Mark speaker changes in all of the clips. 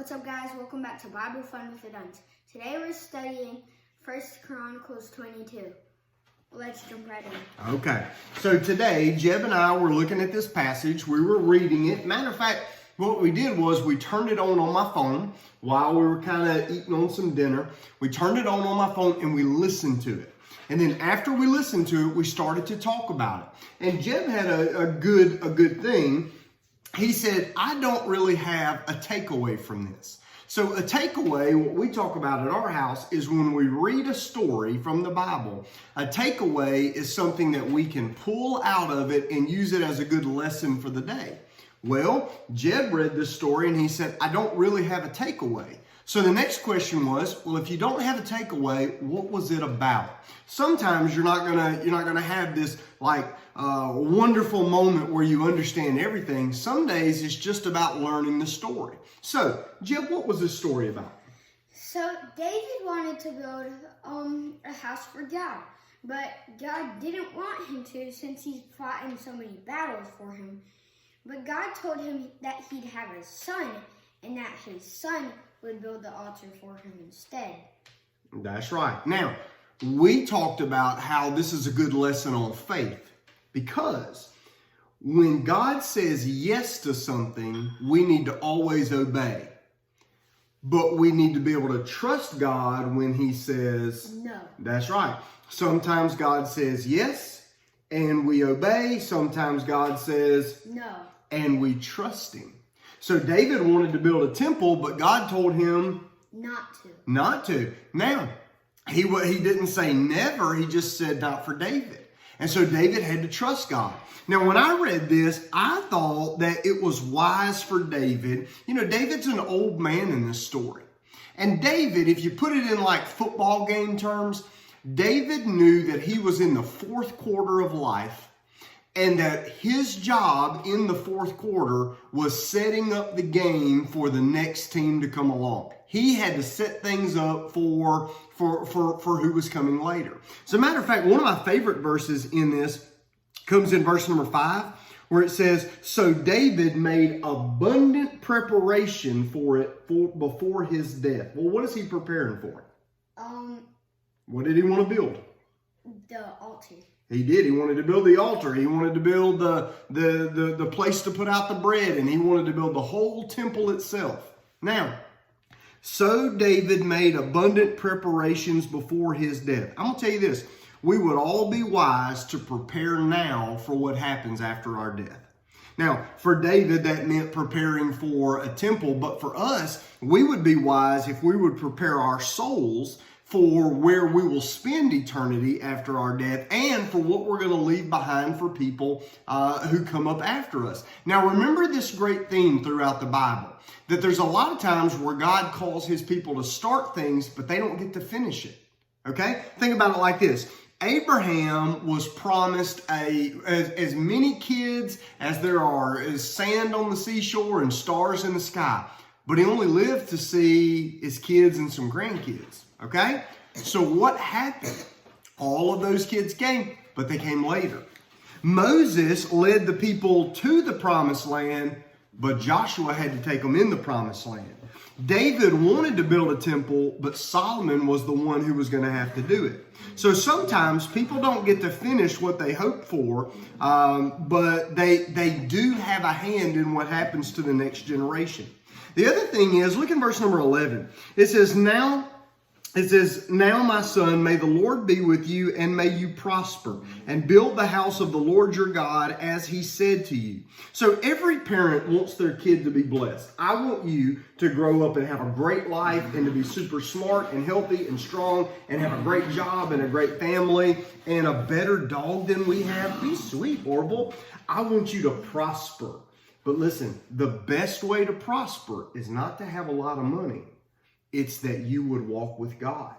Speaker 1: What's up, guys? Welcome back to Bible Fun with the Duns. Today we're studying 1 Chronicles 22. Let's jump right in.
Speaker 2: Okay, so today Jeb and I were looking at this passage. We were reading it. Matter of fact, what we did was we turned it on my phone while we were kind of eating on some dinner. We turned it on my phone and we listened to it. And then after we listened to it, we started to talk about it. And Jeb had a good thing. He said, I don't really have a takeaway from this. So a takeaway, what we talk about at our house is when we read a story from the Bible, a takeaway is something that we can pull out of it and use it as a good lesson for the day. Well, Jeb read this story and he said, I don't really have a takeaway. So the next question was, well, if you don't have a takeaway, what was it about? Sometimes you're not gonna have this wonderful moment where you understand everything. Some days it's just about learning the story. So, Jeb, what was this story about?
Speaker 1: So David wanted to build a house for God, but God didn't want him to since he's fought in so many battles for him. But God told him that he'd have a son and that his son would build the altar for him instead.
Speaker 2: That's right. Now, we talked about how this is a good lesson on faith because when God says yes to something, we need to always obey. But we need to be able to trust God when he says
Speaker 1: no.
Speaker 2: That's right. Sometimes God says yes and we obey. Sometimes God says
Speaker 1: no
Speaker 2: and we trust him. So David wanted to build a temple, but God told him not to. Now, he didn't say never. He just said not for David. And so David had to trust God. Now, when I read this, I thought that it was wise for David. You know, David's an old man in this story. And David, if you put it in like football game terms, David knew that he was in the fourth quarter of life and that his job in the fourth quarter was setting up the game for the next team to come along. He had to set things up for who was coming later. As a matter of fact, one of my favorite verses in this comes in verse number 5, where it says, so David made abundant preparation for it before his death. Well, what is he preparing for? What did he want to build?
Speaker 1: The altar.
Speaker 2: He did. He wanted to build the altar. He wanted to build the place to put out the bread, and he wanted to build the whole temple itself. Now, so David made abundant preparations before his death. I'm going to tell you this. We would all be wise to prepare now for what happens after our death. Now, for David, that meant preparing for a temple, but for us, we would be wise if we would prepare our souls for where we will spend eternity after our death and for what we're going to leave behind for people who come up after us. Now, remember this great theme throughout the Bible, that there's a lot of times where God calls his people to start things, but they don't get to finish it. Okay? Think about it like this. Abraham was promised as many kids as there are, as sand on the seashore and stars in the sky. But he only lived to see his kids and some grandkids. Okay? So what happened? All of those kids came, but they came later. Moses led the people to the promised land, but Joshua had to take them in the promised land. David wanted to build a temple, but Solomon was the one who was going to have to do it. So sometimes people don't get to finish what they hope for, but they do have a hand in what happens to the next generation. The other thing is, look in verse number 11. It says, now my son, may the Lord be with you and may you prosper and build the house of the Lord your God as he said to you. So every parent wants their kid to be blessed. I want you to grow up and have a great life and to be super smart and healthy and strong and have a great job and a great family and a better dog than we have. Be sweet, Orville. I want you to prosper. But listen, the best way to prosper is not to have a lot of money. It's that you would walk with God.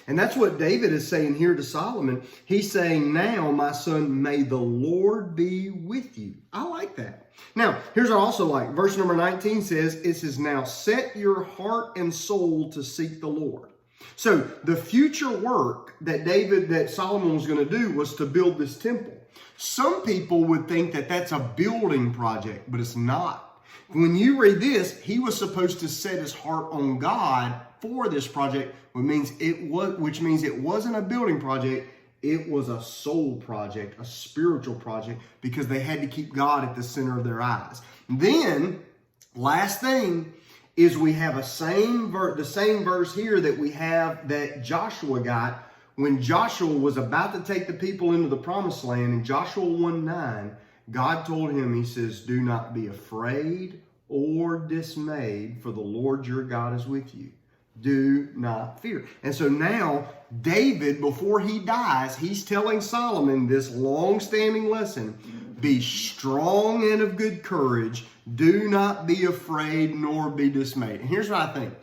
Speaker 2: And that's what David is saying here to Solomon. He's saying, now, my son, may the Lord be with you. I like that. Now, here's what I also like. Verse number 19 says, it says, now set your heart and soul to seek the Lord. So the future work that Solomon was going to do was to build this temple. Some people would think that that's a building project, but it's not. When you read this, he was supposed to set his heart on God for this project, which means it wasn't a building project. It was a soul project, a spiritual project, because they had to keep God at the center of their eyes. Then, last thing is we have the same verse here that we have that Joshua got when Joshua was about to take the people into the promised land. In Joshua 1:9, God told him, he says, do not be afraid or dismayed, for the Lord your God is with you. Do not fear. And so now David, before he dies, he's telling Solomon this long-standing lesson. Be strong and of good courage. Do not be afraid nor be dismayed. And here's what I think.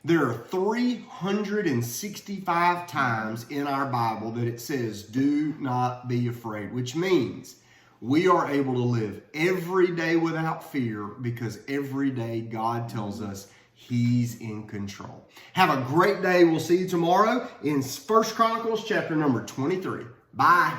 Speaker 2: There are 365 times in our Bible that it says, do not be afraid, which means we are able to live every day without fear because every day God tells us He's in control. Have a great day. We'll see you tomorrow in 1 Chronicles chapter number 23. Bye.